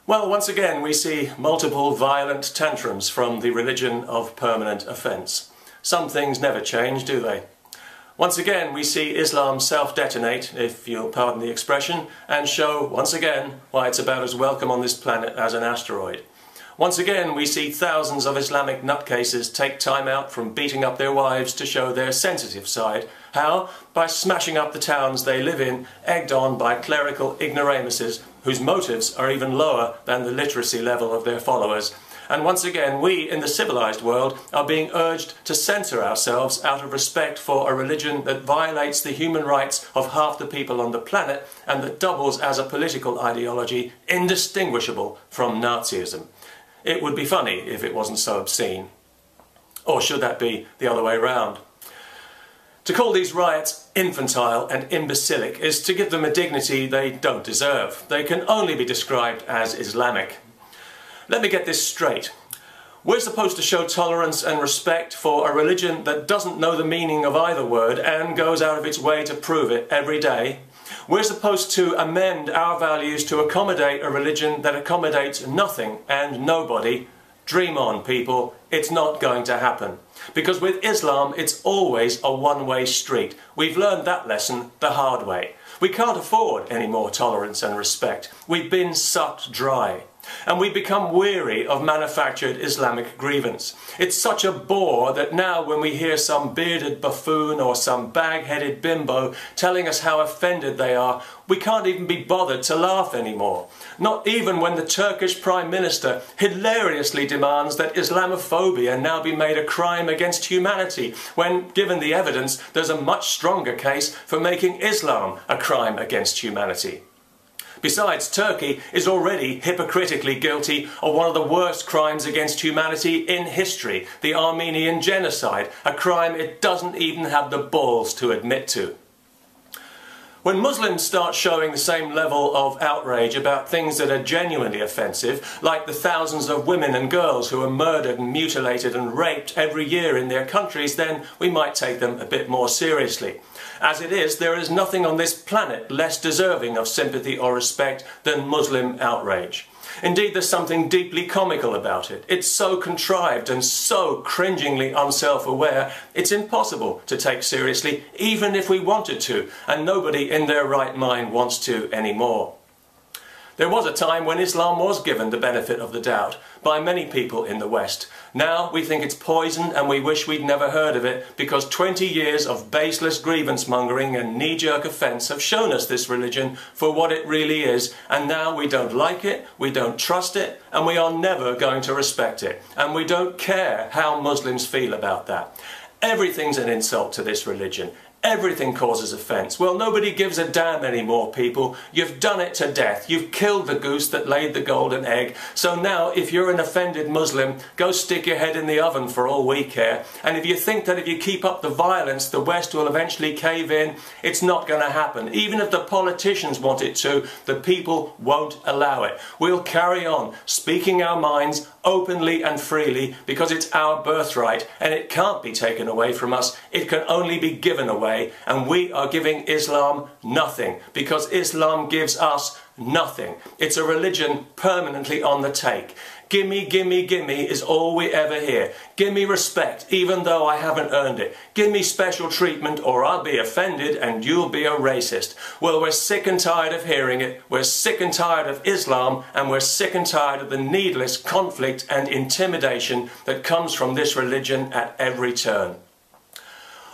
Well, once again we see multiple violent tantrums from the religion of permanent offence. Some things never change, do they? Once again we see Islam self-detonate, if you'll pardon the expression, and show once again why it's about as welcome on this planet as an asteroid. Once again we see thousands of Islamic nutcases take time out from beating up their wives to show their sensitive side. How? By smashing up the towns they live in, egged on by clerical ignoramuses whose motives are even lower than the literacy level of their followers. And once again we in the civilized world are being urged to censor ourselves out of respect for a religion that violates the human rights of half the people on the planet and that doubles as a political ideology indistinguishable from Nazism. It would be funny if it wasn't so obscene. Or should that be the other way round? To call these riots infantile and imbecilic is to give them a dignity they don't deserve. They can only be described as Islamic. Let me get this straight. We're supposed to show tolerance and respect for a religion that doesn't know the meaning of either word and goes out of its way to prove it every day. We're supposed to amend our values to accommodate a religion that accommodates nothing and nobody. Dream on, people. It's not going to happen. Because with Islam, it's always a one-way street. We've learned that lesson the hard way. We can't afford any more tolerance and respect. We've been sucked dry. And we become weary of manufactured Islamic grievance. It's such a bore that now when we hear some bearded buffoon or some bag-headed bimbo telling us how offended they are, we can't even be bothered to laugh anymore. Not even when the Turkish Prime Minister hilariously demands that Islamophobia now be made a crime against humanity, when, given the evidence, there's a much stronger case for making Islam a crime against humanity. Besides, Turkey is already hypocritically guilty of one of the worst crimes against humanity in history, the Armenian genocide, a crime it doesn't even have the balls to admit to. When Muslims start showing the same level of outrage about things that are genuinely offensive, like the thousands of women and girls who are murdered and mutilated and raped every year in their countries, then we might take them a bit more seriously. As it is, there is nothing on this planet less deserving of sympathy or respect than Muslim outrage. Indeed, there's something deeply comical about it. It's so contrived and so cringingly unself-aware, it's impossible to take seriously, even if we wanted to, and nobody in their right mind wants to anymore. There was a time when Islam was given the benefit of the doubt by many people in the West. Now we think it's poison and we wish we'd never heard of it because 20 years of baseless grievance mongering and knee-jerk offence have shown us this religion for what it really is, and now we don't like it, we don't trust it, and we are never going to respect it. And we don't care how Muslims feel about that. Everything's an insult to this religion. Everything causes offence. Well, nobody gives a damn anymore, people. You've done it to death. You've killed the goose that laid the golden egg. So now, if you're an offended Muslim, go stick your head in the oven for all we care. And if you think that if you keep up the violence, the West will eventually cave in, it's not going to happen. Even if the politicians want it to, the people won't allow it. We'll carry on speaking our minds openly and freely because it's our birthright and it can't be taken away from us. It can only be given away, and we are giving Islam nothing because Islam gives us nothing. It's a religion permanently on the take. Gimme, gimme, gimme is all we ever hear. Gimme respect, even though I haven't earned it. Gimme special treatment or I'll be offended and you'll be a racist. Well, we're sick and tired of hearing it. We're sick and tired of Islam, and we're sick and tired of the needless conflict and intimidation that comes from this religion at every turn.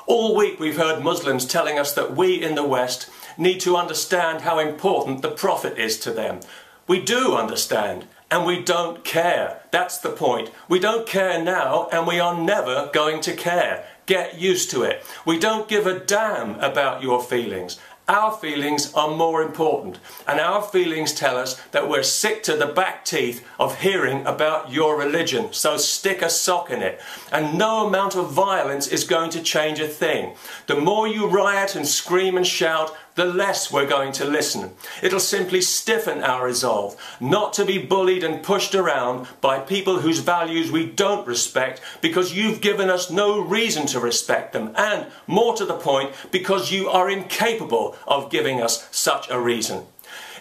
All week we've heard Muslims telling us that we in the West need to understand how important the Prophet is to them. We do understand, and we don't care. That's the point. We don't care now, and we are never going to care. Get used to it. We don't give a damn about your feelings. Our feelings are more important, and our feelings tell us that we're sick to the back teeth of hearing about your religion, so stick a sock in it. And no amount of violence is going to change a thing. The more you riot and scream and shout, the less we're going to listen. It'll simply stiffen our resolve not to be bullied and pushed around by people whose values we don't respect because you've given us no reason to respect them, and, more to the point, because you are incapable of giving us such a reason.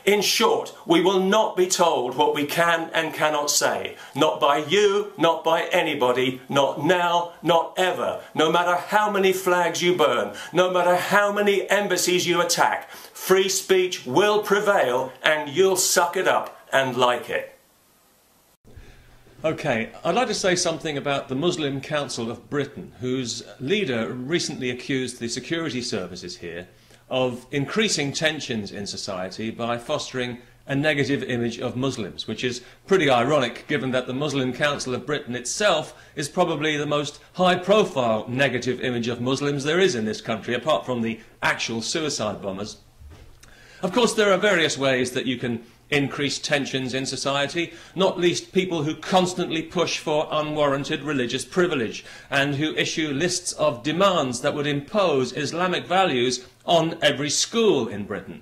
In short, we will not be told what we can and cannot say. Not by you, not by anybody, not now, not ever. No matter how many flags you burn, no matter how many embassies you attack, free speech will prevail and you'll suck it up and like it. Okay, I'd like to say something about the Muslim Council of Britain, whose leader recently accused the security services here of increasing tensions in society by fostering a negative image of Muslims, which is pretty ironic given that the Muslim Council of Britain itself is probably the most high-profile negative image of Muslims there is in this country, apart from the actual suicide bombers. Of course, there are various ways that you can increase tensions in society, not least people who constantly push for unwarranted religious privilege and who issue lists of demands that would impose Islamic values on every school in Britain.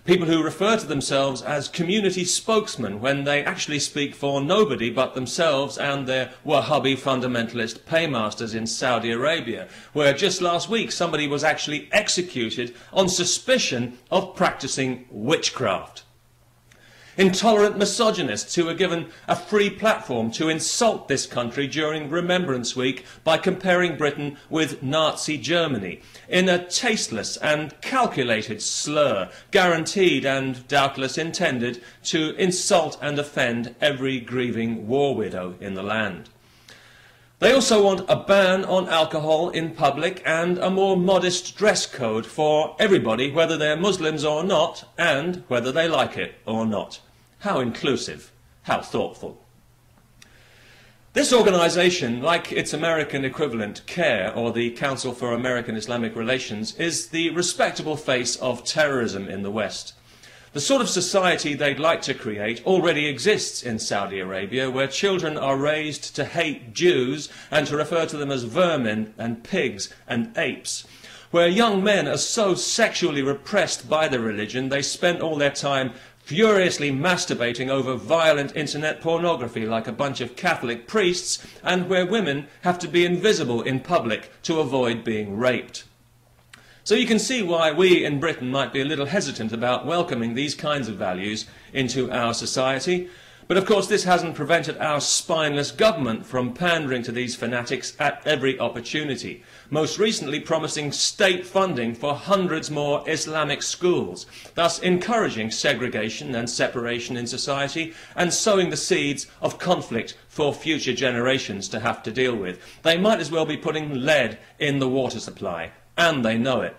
People who refer to themselves as community spokesmen when they actually speak for nobody but themselves and their Wahhabi fundamentalist paymasters in Saudi Arabia, where just last week somebody was actually executed on suspicion of practicing witchcraft. Intolerant misogynists who were given a free platform to insult this country during Remembrance Week by comparing Britain with Nazi Germany in a tasteless and calculated slur, guaranteed and doubtless intended to insult and offend every grieving war widow in the land. They also want a ban on alcohol in public and a more modest dress code for everybody, whether they're Muslims or not, and whether they like it or not. How inclusive, how thoughtful. This organisation, like its American equivalent, CARE, or the Council for American Islamic Relations, is the respectable face of terrorism in the West. The sort of society they'd like to create already exists in Saudi Arabia, where children are raised to hate Jews and to refer to them as vermin and pigs and apes, where young men are so sexually repressed by their religion they spend all their time furiously masturbating over violent internet pornography like a bunch of Catholic priests, and where women have to be invisible in public to avoid being raped. So you can see why we in Britain might be a little hesitant about welcoming these kinds of values into our society. But of course this hasn't prevented our spineless government from pandering to these fanatics at every opportunity, most recently promising state funding for hundreds more Islamic schools, thus encouraging segregation and separation in society and sowing the seeds of conflict for future generations to have to deal with. They might as well be putting lead in the water supply. And they know it.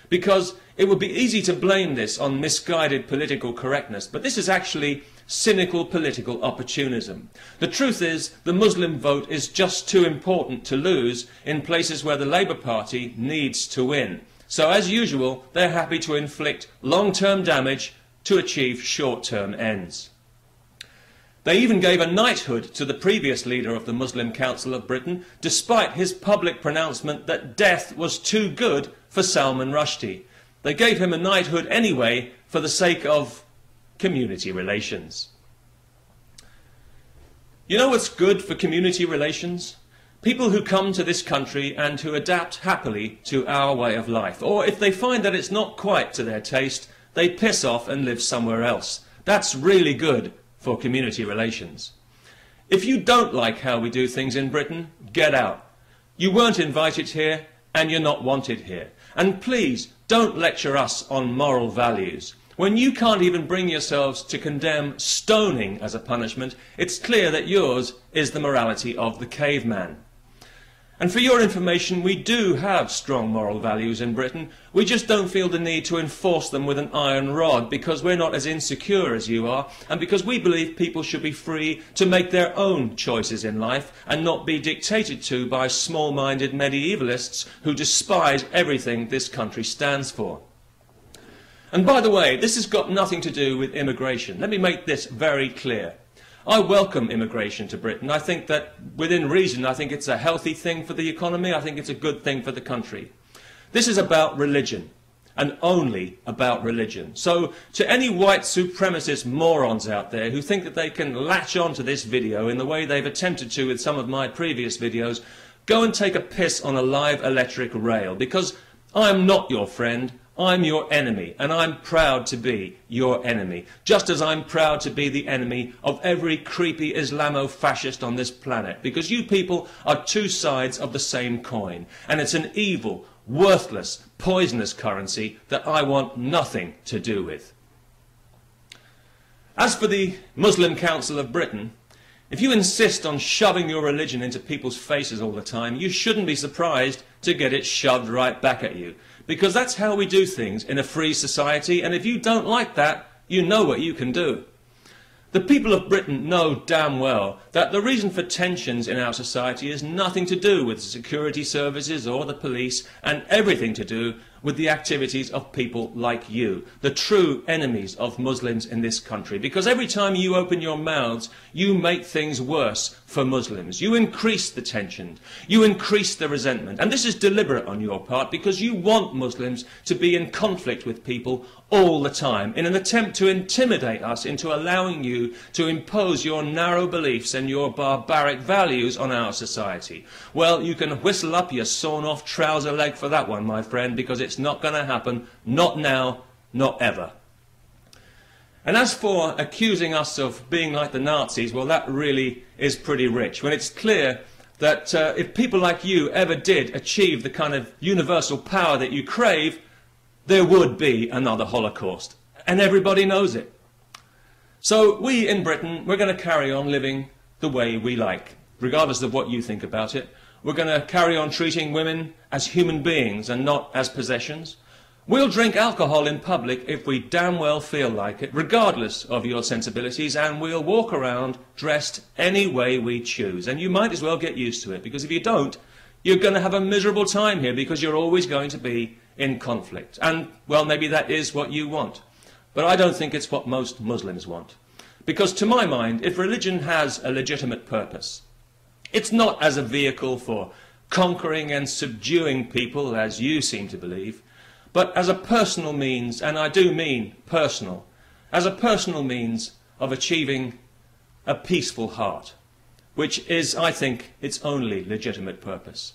Because it would be easy to blame this on misguided political correctness, but this is actually cynical political opportunism. The truth is, the Muslim vote is just too important to lose in places where the Labour Party needs to win. So, as usual, they're happy to inflict long-term damage to achieve short-term ends. They even gave a knighthood to the previous leader of the Muslim Council of Britain, despite his public pronouncement that death was too good for Salman Rushdie. They gave him a knighthood anyway for the sake of community relations. You know what's good for community relations? People who come to this country and who adapt happily to our way of life. Or if they find that it's not quite to their taste, they piss off and live somewhere else. That's really good for community relations. If you don't like how we do things in Britain, get out. You weren't invited here and you're not wanted here. And please, don't lecture us on moral values. When you can't even bring yourselves to condemn stoning as a punishment, it's clear that yours is the morality of the caveman. And for your information, we do have strong moral values in Britain. We just don't feel the need to enforce them with an iron rod because we're not as insecure as you are, and because we believe people should be free to make their own choices in life and not be dictated to by small-minded medievalists who despise everything this country stands for. And by the way, this has got nothing to do with immigration. Let me make this very clear. I welcome immigration to Britain. I think that, within reason, I think it's a healthy thing for the economy. I think it's a good thing for the country. This is about religion, and only about religion. So, to any white supremacist morons out there who think that they can latch on to this video in the way they've attempted to with some of my previous videos, go and take a piss on a live electric rail, because I'm not your friend, I'm your enemy, and I'm proud to be your enemy, just as I'm proud to be the enemy of every creepy Islamo-fascist on this planet, because you people are two sides of the same coin, and it's an evil, worthless, poisonous currency that I want nothing to do with. As for the Muslim Council of Britain, if you insist on shoving your religion into people's faces all the time, you shouldn't be surprised to get it shoved right back at you. Because that's how we do things in a free society, and if you don't like that, you know what you can do. The people of Britain know damn well that the reason for tensions in our society is nothing to do with the security services or the police, and everything to do with the activities of people like you, the true enemies of Muslims in this country. Because every time you open your mouths, you make things worse for Muslims. You increase the tension, you increase the resentment, and this is deliberate on your part because you want Muslims to be in conflict with people all the time in an attempt to intimidate us into allowing you to impose your narrow beliefs and your barbaric values on our society. Well, you can whistle up your sawn-off trouser leg for that one, my friend, because it's not going to happen, not now, not ever. And as for accusing us of being like the Nazis, well, that really is pretty rich, when it's clear that if people like you ever did achieve the kind of universal power that you crave, there would be another Holocaust, and everybody knows it. So we in Britain, we're going to carry on living the way we like, regardless of what you think about it. We're going to carry on treating women as human beings and not as possessions. We'll drink alcohol in public if we damn well feel like it, regardless of your sensibilities, and we'll walk around dressed any way we choose. And you might as well get used to it, because if you don't, you're going to have a miserable time here, because you're always going to be in conflict. And, well, maybe that is what you want. But I don't think it's what most Muslims want. Because to my mind, if religion has a legitimate purpose, it's not as a vehicle for conquering and subduing people, as you seem to believe, but as a personal means, and I do mean personal, as a personal means of achieving a peaceful heart, which is, I think, its only legitimate purpose.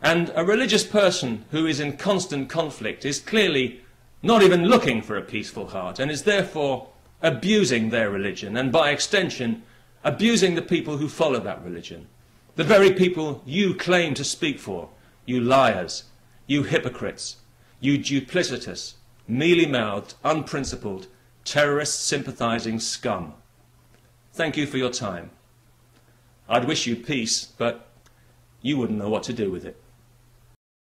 And a religious person who is in constant conflict is clearly not even looking for a peaceful heart, and is therefore abusing their religion, and by extension, abusing the people who follow that religion. The very people you claim to speak for, you liars, you hypocrites, you duplicitous, mealy-mouthed, unprincipled, terrorist-sympathising scum. Thank you for your time. I'd wish you peace, but you wouldn't know what to do with it.